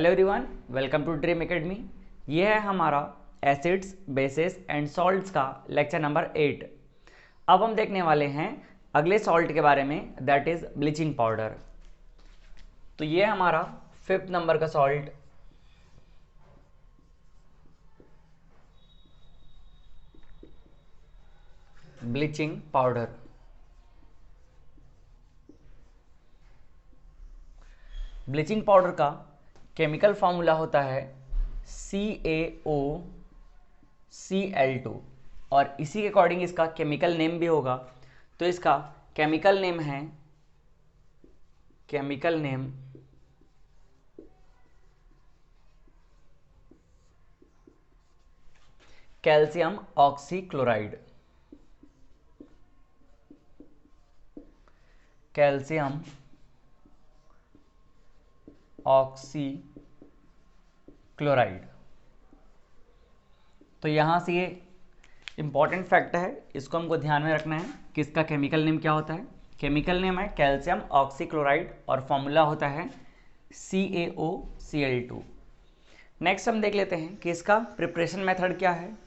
Hello everyone, welcome to dream academy. ये है हमारा एसिड्स, बेसिस एंड सॉल्ट्स का लेक्चर नंबर 8। अब हम देखने वाले हैं अगले सॉल्ट के बारे में, दैट इज ब्लीचिंग पाउडर। तो ये हमारा 5th नंबर का salt bleaching powder. Bleaching powder का केमिकल फार्मूला होता है CaOCl2 और इसी के अकॉर्डिंग इसका केमिकल नेम भी होगा। तो इसका केमिकल नेम है कैल्शियम ऑक्सीक्लोराइड। Calcium oxychloride. तो यहाँ से ये इंपॉर्टेंट फैक्ट है, इसको हमको ध्यान में रखना है कि इसका केमिकल नेम क्या होता है। केमिकल नेम है कैल्शियम ऑक्सीक्लोराइड और फॉर्मूला होता है CaOCl2। नेक्स्ट हम देख लेते हैं कि इसका प्रिपरेशन मेथड क्या है।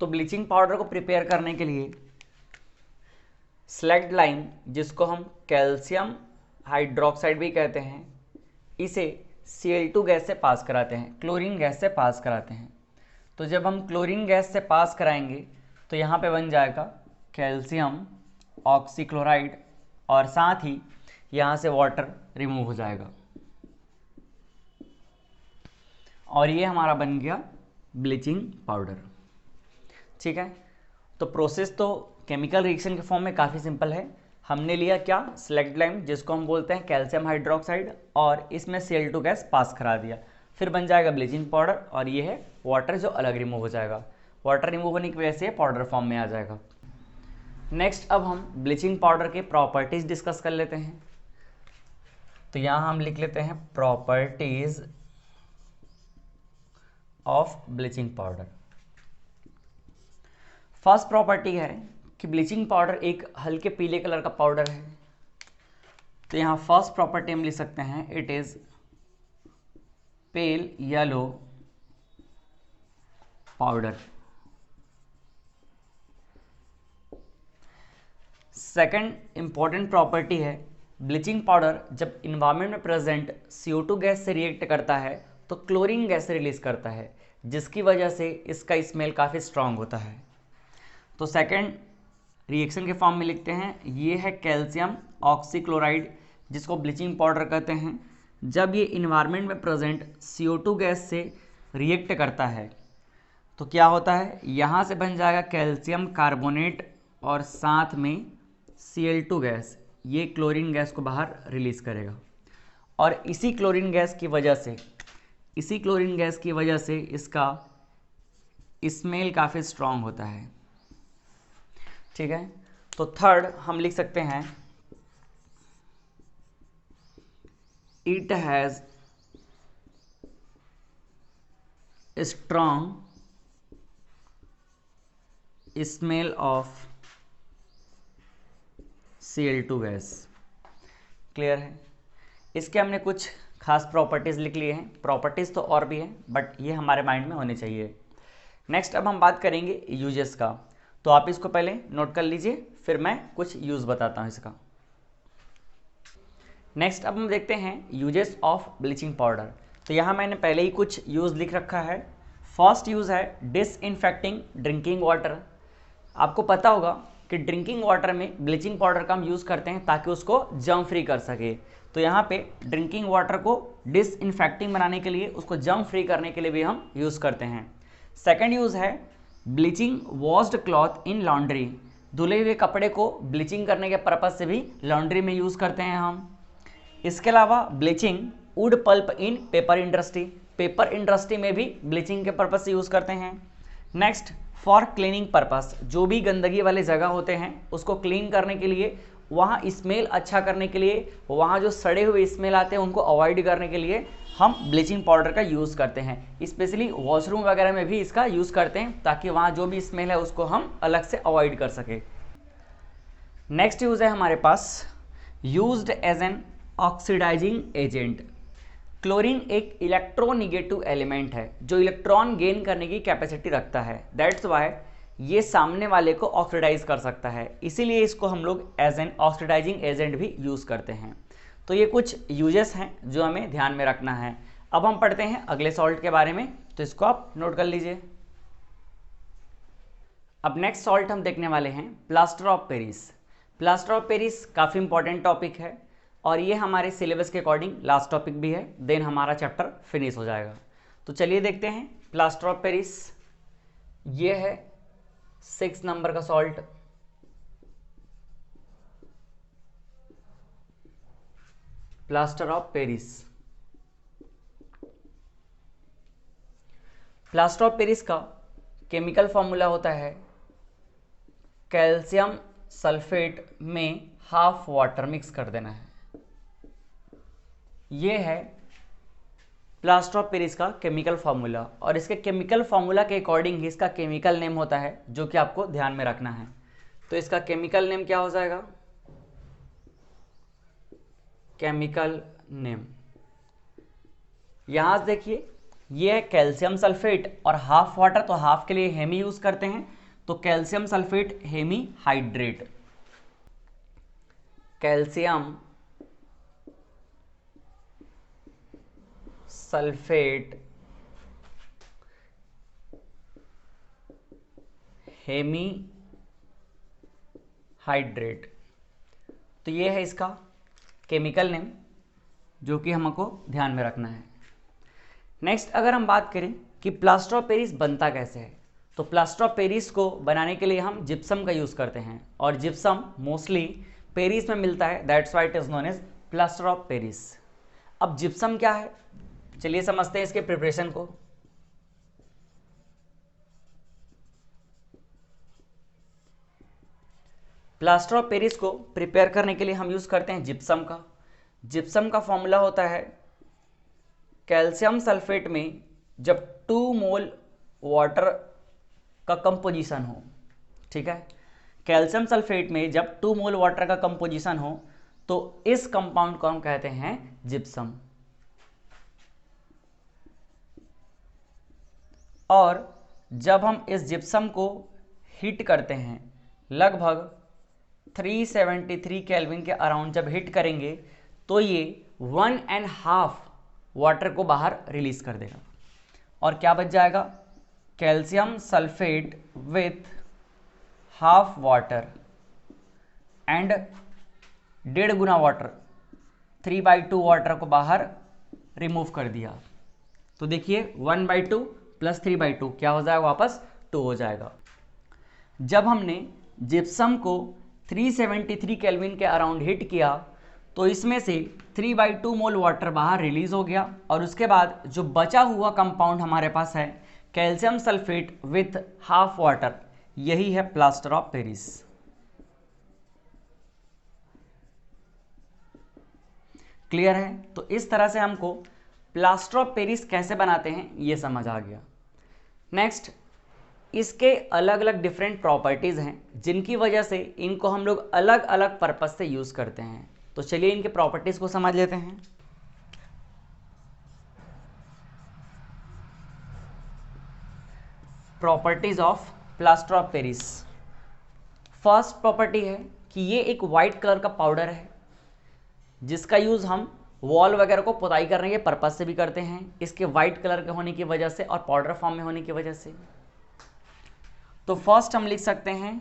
तो ब्लीचिंग पाउडर को प्रिपेयर करने के लिए स्लैग्ड लाइम, जिसको हम कैल्शियम हाइड्रोक्साइड भी कहते हैं, इसे Cl2 गैस से पास कराते हैं, क्लोरीन गैस से पास कराते हैं। तो जब हम क्लोरीन गैस से पास कराएंगे तो यहाँ पे बन जाएगा कैल्शियम ऑक्सीक्लोराइड और साथ ही यहाँ से वाटर रिमूव हो जाएगा और ये हमारा बन गया ब्लीचिंग पाउडर। ठीक है, तो प्रोसेस तो केमिकल रिएक्शन के फॉर्म में काफ़ी सिंपल है। हमने लिया क्या, स्लैग्ड लाइम, जिसको हम बोलते हैं कैल्शियम हाइड्रोक्साइड, और इसमें Cl2 गैस पास करा दिया, फिर बन जाएगा ब्लीचिंग पाउडर और ये है वाटर जो अलग रिमूव हो जाएगा। वाटर रिमूव होने की वजह से पाउडर फॉर्म में आ जाएगा। नेक्स्ट अब हम ब्लीचिंग पाउडर के प्रॉपर्टीज डिस्कस कर लेते हैं। तो यहाँ हम लिख लेते हैं properties of bleaching powder. First property है कि ब्लीचिंग पाउडर एक हल्के पीले कलर का पाउडर है। तो यहाँ फर्स्ट प्रॉपर्टी हम लिख सकते हैं, it is pale yellow powder. Second important property है, ब्लीचिंग पाउडर जब इन्वायरमेंट में प्रेजेंट CO2 गैस से रिएक्ट करता है तो क्लोरीन गैस रिलीज करता है, जिसकी वजह से इसका स्मेल काफ़ी स्ट्रांग होता है। तो सेकंड रिएक्शन के फॉर्म में लिखते हैं, ये है कैल्शियम ऑक्सीक्लोराइड, जिसको ब्लीचिंग पाउडर कहते हैं। जब ये इन्वायरमेंट में प्रेजेंट CO2 गैस से रिएक्ट करता है तो क्या होता है, यहाँ से बन जाएगा कैल्शियम कार्बोनेट और साथ में Cl2 गैस, ये क्लोरीन गैस को बाहर रिलीज करेगा और इसी क्लोरीन गैस की वजह से इसका स्मेल काफ़ी स्ट्रांग होता है। ठीक है, तो थर्ड हम लिख सकते हैं, it has strong smell of Cl2 gas. Clear है, इसके हमने कुछ खास प्रॉपर्टीज लिख लिए हैं। प्रॉपर्टीज तो और भी हैं बट ये हमारे माइंड में होने चाहिए। नेक्स्ट अब हम बात करेंगे यूजेस का। तो आप इसको पहले नोट कर लीजिए, फिर मैं कुछ यूज़ बताता हूँ इसका। नेक्स्ट अब हम देखते हैं यूजेस ऑफ ब्लीचिंग पाउडर। तो यहाँ मैंने पहले ही कुछ यूज़ लिख रखा है। फर्स्ट यूज़ है डिसइंफेक्टिंग ड्रिंकिंग वाटर। आपको पता होगा कि ड्रिंकिंग वाटर में ब्लीचिंग पाउडर का हम यूज़ करते हैं ताकि उसको जर्म फ्री कर सके। तो यहाँ पे ड्रिंकिंग वाटर को डिसइंफेक्टिंग बनाने के लिए, उसको जर्म फ्री करने के लिए भी हम यूज़ करते हैं। सेकेंड यूज़ है bleaching washed cloth in laundry. धुले हुए कपड़े को ब्लीचिंग करने के पर्पज से भी लॉन्ड्री में यूज़ करते हैं हम। इसके अलावा ब्लीचिंग वुड पल्प इन पेपर इंडस्ट्री। पेपर इंडस्ट्री में भी ब्लीचिंग के पर्पज से यूज़ करते हैं। नेक्स्ट फॉर क्लीनिंग पर्पस, जो भी गंदगी वाले जगह होते हैं उसको क्लीन करने के लिए, वहाँ स्मेल अच्छा करने के लिए, वहाँ जो सड़े हुए स्मेल आते हैं उनको अवॉइड करने के लिए हम ब्लीचिंग पाउडर का यूज़ करते हैं। स्पेशली वॉशरूम वगैरह में भी इसका यूज़ करते हैं ताकि वहाँ जो भी स्मेल है उसको हम अलग से अवॉइड कर सकें। नेक्स्ट यूज है हमारे पास used as an oxidising agent. Chlorine एक इलेक्ट्रोनिगेटिव एलिमेंट है जो इलेक्ट्रॉन गेन करने की कैपेसिटी रखता है, दैट्स वाई ये सामने वाले को ऑक्सीडाइज कर सकता है, इसीलिए इसको हम लोग एज एन ऑक्सीडाइजिंग एजेंट भी यूज करते हैं। तो ये कुछ यूजेस हैं जो हमें ध्यान में रखना है। अब हम पढ़ते हैं अगले सॉल्ट के बारे में, तो इसको आप नोट कर लीजिए। अब नेक्स्ट सॉल्ट हम देखने वाले हैं plaster of Paris. Plaster of Paris काफ़ी इंपॉर्टेंट टॉपिक है और ये हमारे सिलेबस के अकॉर्डिंग लास्ट टॉपिक भी है, देन हमारा चैप्टर फिनिश हो जाएगा। तो चलिए देखते हैं प्लास्टर ऑफ पेरिस। ये है 6 नंबर का salt. Plaster of Paris. Plaster of Paris का केमिकल फॉर्मूला होता है कैल्शियम सल्फेट में हाफ वाटर मिक्स कर देना है। ये है प्लास्टर ऑफ पेरिस का केमिकल फार्मूला और इसके केमिकल फार्मूला के अकॉर्डिंग ही इसका केमिकल नेम होता है, जो कि आपको ध्यान में रखना है। तो इसका केमिकल नेम क्या हो जाएगा? केमिकल नेम यहां से देखिए, ये है कैल्शियम सल्फेट और हाफ वाटर, तो हाफ के लिए हेमी यूज करते हैं, तो calcium sulphate hemihydrate. Calcium sulphate hemihydrate. तो ये है इसका केमिकल नेम, जो कि हमको ध्यान में रखना है। नेक्स्ट अगर हम बात करें कि प्लास्टर ऑफ पेरिस बनता कैसे है, तो प्लास्टर ऑफ पेरिस को बनाने के लिए हम जिप्सम का यूज़ करते हैं और जिप्सम मोस्टली पेरिस में मिलता है, that's why it is known as plaster of Paris. अब जिप्सम क्या है, चलिए समझते हैं इसके प्रिपरेशन को। प्लास्टर ऑफ पेरिस को प्रिपेयर करने के लिए हम यूज़ करते हैं जिप्सम का। जिप्सम का फॉर्मूला होता है कैल्शियम सल्फेट में जब 2 मोल वाटर का कंपोजिशन हो, ठीक है, कैल्शियम सल्फेट में जब 2 मोल वाटर का कंपोजिशन हो तो इस कंपाउंड को हम कहते हैं जिप्सम। और जब हम इस जिप्सम को हीट करते हैं, लगभग 373 केल्विन के अराउंड जब हीट करेंगे, तो ये 1.5 वाटर को बाहर रिलीज कर देगा और क्या बच जाएगा? Calcium sulphate with half water and 1.5 Guna water, 3/2 water को बाहर रिमूव कर दिया। तो देखिए 1/2 प्लस 3/2 क्या हो जाएगा? वापस 2 हो जाएगा। जब हमने जिप्सम को 373 केल्विन के अराउंड हीट किया तो इसमें से 3/2 मोल वाटर बाहर रिलीज हो गया और उसके बाद जो बचा हुआ कंपाउंड हमारे पास है calcium sulphate with half water, यही है प्लास्टर ऑफ पेरिस। क्लियर है? तो इस तरह से हमको प्लास्टर ऑफ पेरिस कैसे बनाते हैं ये समझ आ गया। नेक्स्ट, इसके अलग अलग डिफरेंट प्रॉपर्टीज हैं जिनकी वजह से इनको हम लोग अलग अलग पर्पस से यूज करते हैं। तो चलिए इनके प्रॉपर्टीज को समझ लेते हैं। Properties of plaster of Paris. First property है कि ये एक वाइट कलर का पाउडर है जिसका यूज हम वॉल वगैरह को पुताई करने के पर्पज से भी करते हैं, इसके वाइट कलर के होने की वजह से और पाउडर फॉर्म में होने की वजह से। तो फर्स्ट हम लिख सकते हैं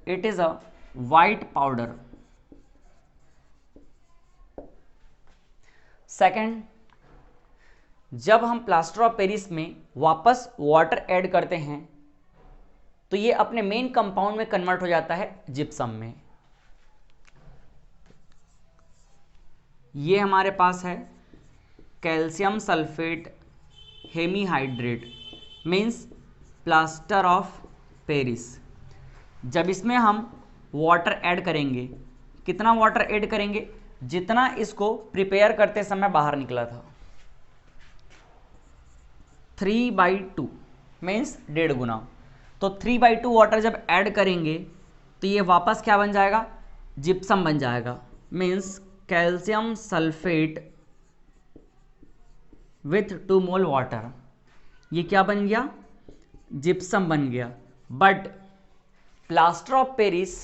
it is a white powder. Second, जब हम प्लास्टर ऑफ पेरिस में वापस वाटर ऐड करते हैं तो ये अपने मेन कंपाउंड में कन्वर्ट हो जाता है जिप्सम में। ये हमारे पास है calcium sulphate hemihydrate means plaster of Paris. जब इसमें हम वाटर ऐड करेंगे, कितना वाटर ऐड करेंगे? जितना इसको प्रिपेयर करते समय बाहर निकला था, 3/2 मीन्स 1.5 गुना। तो 3/2 वाटर जब ऐड करेंगे तो ये वापस क्या बन जाएगा, जिप्सम बन जाएगा। Means calcium sulphate with 2 mole water, ये क्या बन गया, जिप्सम बन गया। But plaster of Paris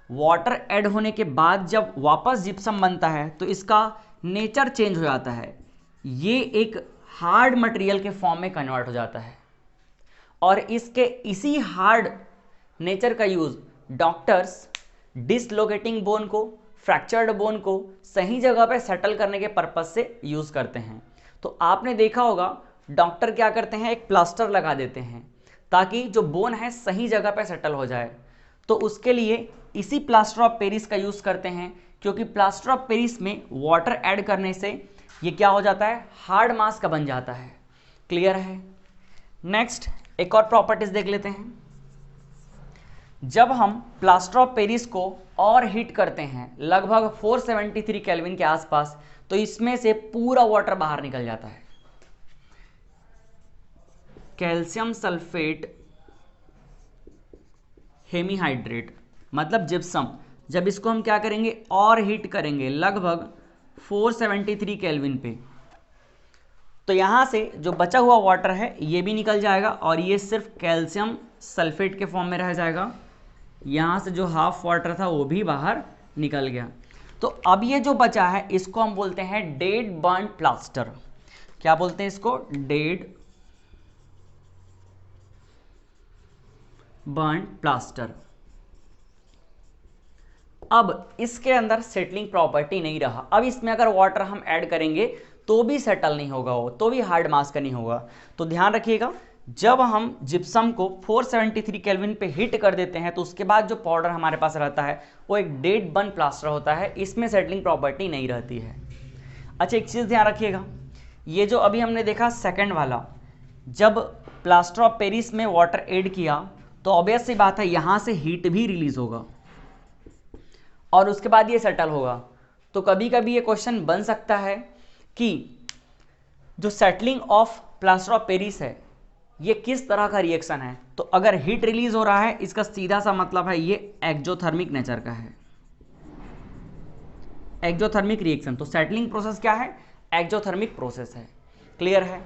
water add होने के बाद जब वापस जिप्सम बनता है तो इसका नेचर चेंज हो जाता है, ये एक हार्ड मटेरियल के फॉर्म में कन्वर्ट हो जाता है। और इसके इसी हार्ड नेचर का यूज डॉक्टर्स डिसलोकेटिंग बोन को, फ्रैक्चर्ड बोन को सही जगह पे सेटल करने के पर्पज से यूज करते हैं। तो आपने देखा होगा डॉक्टर क्या करते हैं, एक प्लास्टर लगा देते हैं ताकि जो बोन है सही जगह पे सेटल हो जाए। तो उसके लिए इसी प्लास्टर ऑफ पेरिस का यूज करते हैं, क्योंकि प्लास्टर ऑफ पेरिस में वाटर ऐड करने से ये क्या हो जाता है, हार्ड मास का बन जाता है। क्लियर है। नेक्स्ट एक और प्रॉपर्टीज देख लेते हैं। जब हम प्लास्टर ऑफ पेरिस को और हीट करते हैं लगभग 473 केल्विन के आसपास, तो इसमें से पूरा वाटर बाहर निकल जाता है। कैल्शियम सल्फेट हेमीहाइड्रेट मतलब जिप्सम, जब इसको हम क्या करेंगे और हीट करेंगे लगभग 473 केल्विन पे, तो यहाँ से जो बचा हुआ वाटर है ये भी निकल जाएगा और ये सिर्फ कैल्शियम सल्फेट के फॉर्म में रह जाएगा। यहाँ से जो हाफ वाटर था वो भी बाहर निकल गया। तो अब ये जो बचा है इसको हम बोलते हैं डेड बर्न प्लास्टर। क्या बोलते हैं इसको, डेड बर्न प्लास्टर। अब इसके अंदर सेटलिंग प्रॉपर्टी नहीं रहा। अब इसमें अगर वाटर हम ऐड करेंगे तो भी सेटल नहीं होगा, वो तो भी हार्ड मास का नहीं होगा। तो ध्यान रखिएगा, जब हम जिप्सम को 473 केल्विन पे हीट कर देते हैं तो उसके बाद जो पाउडर हमारे पास रहता है वो एक डेड बर्न प्लास्टर होता है, इसमें सेटलिंग प्रॉपर्टी नहीं रहती है। अच्छा एक चीज़ ध्यान रखिएगा, ये जो अभी हमने देखा सेकंड वाला, जब प्लास्टर ऑफ पेरिस में वाटर ऐड किया तो ऑब्वियस सी बात है यहाँ से हीट भी रिलीज होगा और उसके बाद ये सेटल होगा। तो कभी कभी ये क्वेश्चन बन सकता है कि जो settling of plaster of Paris है ये किस तरह का रिएक्शन है। तो अगर हीट रिलीज हो रहा है इसका सीधा सा मतलब है ये एक्जोथर्मिक नेचर का है, एक्जोथर्मिक रिएक्शन। तो सेटलिंग प्रोसेस क्या है, एक्जोथर्मिक प्रोसेस है। क्लियर है।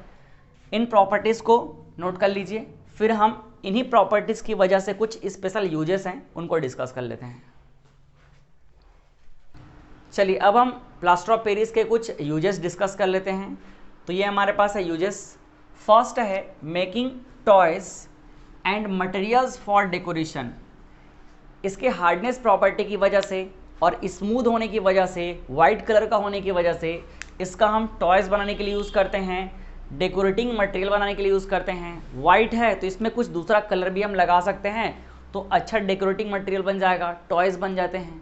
इन प्रॉपर्टीज को नोट कर लीजिए, फिर हम इन्हीं प्रॉपर्टीज की वजह से कुछ स्पेशल यूजेस हैं उनको डिस्कस कर लेते हैं। चलिए अब हम प्लास्टर ऑफ पेरिस के कुछ यूजेस डिस्कस कर लेते हैं। तो ये हमारे पास है यूजेस। फर्स्ट है making toys and materials for decoration. इसके हार्डनेस प्रॉपर्टी की वजह से और स्मूथ होने की वजह से, वाइट कलर का होने की वजह से इसका हम टॉयज बनाने के लिए यूज़ करते हैं, डेकोरेटिंग मटेरियल बनाने के लिए यूज़ करते हैं। वाइट है तो इसमें कुछ दूसरा कलर भी हम लगा सकते हैं तो अच्छा डेकोरेटिंग मटेरियल बन जाएगा, टॉयज बन जाते हैं।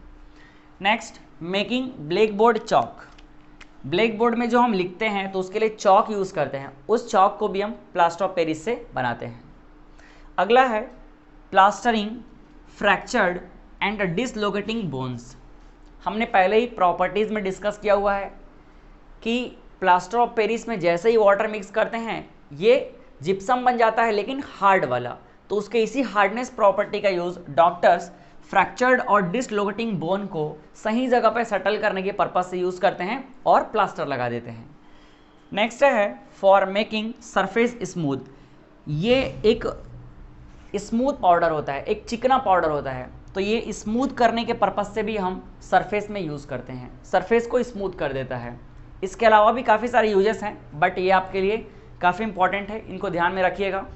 Next making black board chalk. Black board में जो हम लिखते हैं तो उसके लिए चॉक यूज़ करते हैं, उस चॉक को भी हम प्लास्टर ऑफ पेरिस से बनाते हैं। अगला है प्लास्टरिंग फ्रैक्चर्ड एंड डिसलोकेटिंग बोन्स। हमने पहले ही प्रॉपर्टीज़ में डिस्कस किया हुआ है कि प्लास्टर ऑफ पेरिस में जैसे ही वाटर मिक्स करते हैं ये जिप्सम बन जाता है लेकिन हार्ड वाला। तो उसके इसी हार्डनेस प्रॉपर्टी का यूज़ डॉक्टर्स फ्रैक्चर्ड और डिसलोकेटिंग बोन को सही जगह पर सेटल करने के पर्पज से यूज़ करते हैं और प्लास्टर लगा देते हैं। नेक्स्ट है फॉर मेकिंग सरफेस स्मूथ। ये एक स्मूथ पाउडर होता है, एक चिकना पाउडर होता है, तो ये स्मूथ करने के पर्पज से भी हम सरफेस में यूज़ करते हैं, सरफेस को स्मूथ कर देता है। इसके अलावा भी काफ़ी सारे यूजेस हैं बट ये आपके लिए काफ़ी इंपॉर्टेंट है, इनको ध्यान में रखिएगा।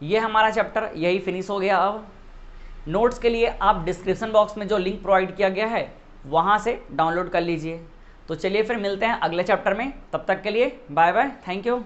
ये हमारा चैप्टर यही फिनिश हो गया। अब नोट्स के लिए आप डिस्क्रिप्शन बॉक्स में जो लिंक प्रोवाइड किया गया है वहाँ से डाउनलोड कर लीजिए। तो चलिए फिर मिलते हैं अगले चैप्टर में, तब तक के लिए बाय बाय, थैंक यू।